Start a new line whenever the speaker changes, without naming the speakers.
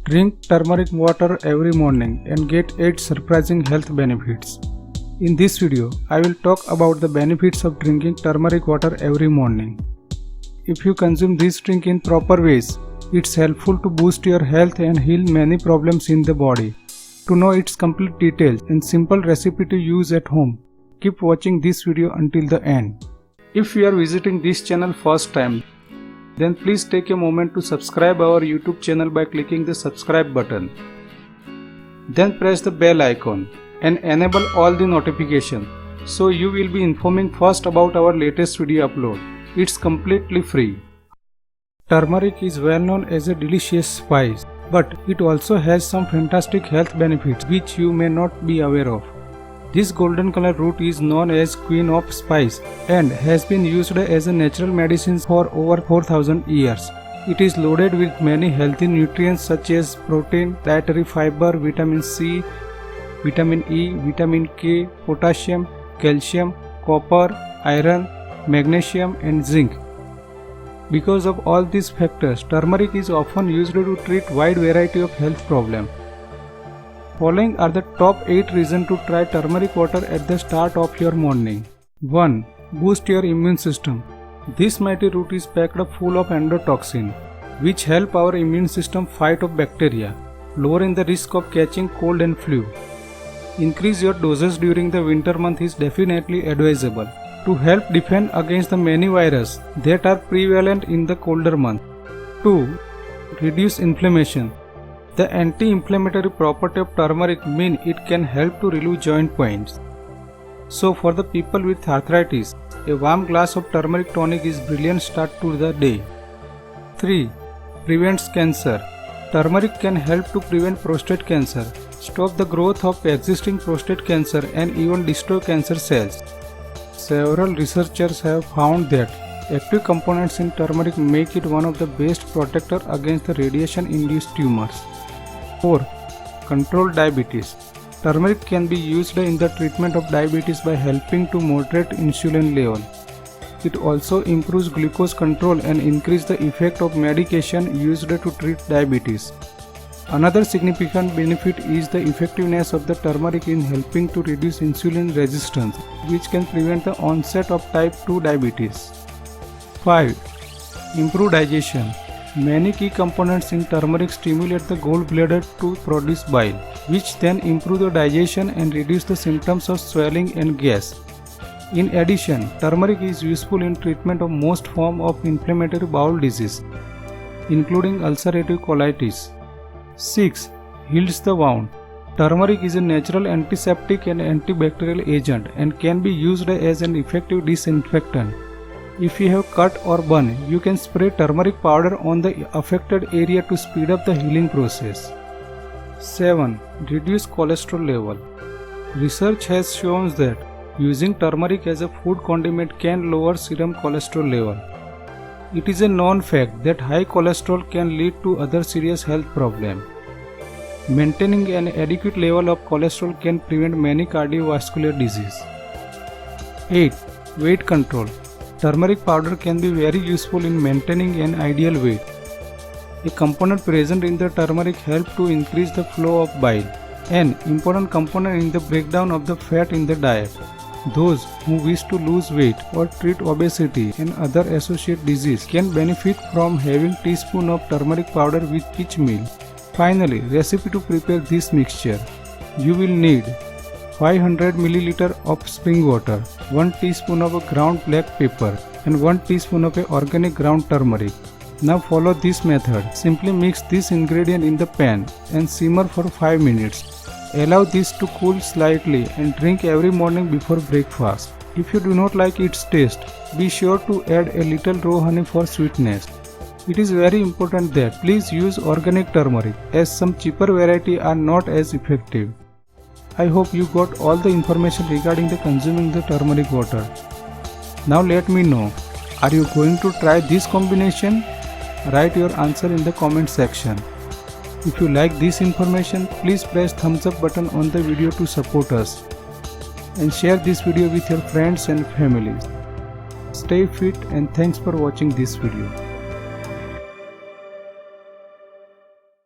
Drink turmeric water every morning and get 8 surprising health benefits. In this video, I will talk about the benefits of drinking turmeric water every morning. If you consume this drink in proper ways, it's helpful to boost your health and heal many problems in the body. To know its complete details and simple recipe to use at home, keep watching this video until the end. If you are visiting this channel first time, then please take a moment to subscribe our YouTube channel by clicking the subscribe button. Then press the bell icon and enable all the notifications so you will be informing first about our latest video upload. It's completely free. Turmeric is well known as a delicious spice, but it also has some fantastic health benefits which you may not be aware of. This golden color root is known as Queen of Spice and has been used as a natural medicine for over 4000 years. It is loaded with many healthy nutrients such as protein, dietary fiber, vitamin C, vitamin E, vitamin K, potassium, calcium, copper, iron, magnesium and zinc. Because of all these factors, turmeric is often used to treat wide variety of health problems. Following are the top 8 reasons to try turmeric water at the start of your morning. 1. Boost your immune system. This mighty root is packed up full of endotoxin, which help our immune system fight off bacteria, lowering the risk of catching cold and flu. Increase your doses during the winter month is definitely advisable to help defend against the many viruses that are prevalent in the colder month. 2. Reduce inflammation. The anti-inflammatory property of turmeric mean it can help to relieve joint pains. So for the people with arthritis, a warm glass of turmeric tonic is brilliant start to the day. 3. Prevents cancer. Turmeric can help to prevent prostate cancer, stop the growth of existing prostate cancer and even destroy cancer cells. Several researchers have found that active components in turmeric make it one of the best protectors against the radiation-induced tumors. 4. Control diabetes. Turmeric can be used in the treatment of diabetes by helping to moderate insulin level. It also improves glucose control and increases the effect of medication used to treat diabetes. Another significant benefit is the effectiveness of the turmeric in helping to reduce insulin resistance, which can prevent the onset of type 2 diabetes. 5. Improve digestion. Many key components in turmeric stimulate the gallbladder to produce bile, which then improve the digestion and reduce the symptoms of swelling and gas. In addition, turmeric is useful in treatment of most forms of inflammatory bowel disease, including ulcerative colitis. 6. Heals the wound. Turmeric is a natural antiseptic and antibacterial agent and can be used as an effective disinfectant. If you have cut or burn, you can spray turmeric powder on the affected area to speed up the healing process. 7. Reduce cholesterol level. Research has shown that using turmeric as a food condiment can lower serum cholesterol level. It is a known fact that high cholesterol can lead to other serious health problems. Maintaining an adequate level of cholesterol can prevent many cardiovascular diseases. 8. Weight control. Turmeric powder can be very useful in maintaining an ideal weight. A component present in the turmeric helps to increase the flow of bile, an important component in the breakdown of the fat in the diet. Those who wish to lose weight or treat obesity and other associated disease can benefit from having teaspoon of turmeric powder with each meal. Finally, recipe to prepare this mixture. You will need 500 ml of spring water, 1 teaspoon of ground black pepper and 1 teaspoon of organic ground turmeric. Now follow this method. Simply mix this ingredient in the pan and simmer for 5 minutes. Allow this to cool slightly and drink every morning before breakfast. If you do not like its taste, be sure to add a little raw honey for sweetness. It is very important that please use organic turmeric as some cheaper variety are not as effective. I hope you got all the information regarding the consuming the turmeric water. Now let me know, are you going to try this combination? Write your answer in the comment section. If you like this information, please press thumbs up button on the video to support us. And share this video with your friends and family. Stay fit and thanks for watching this video.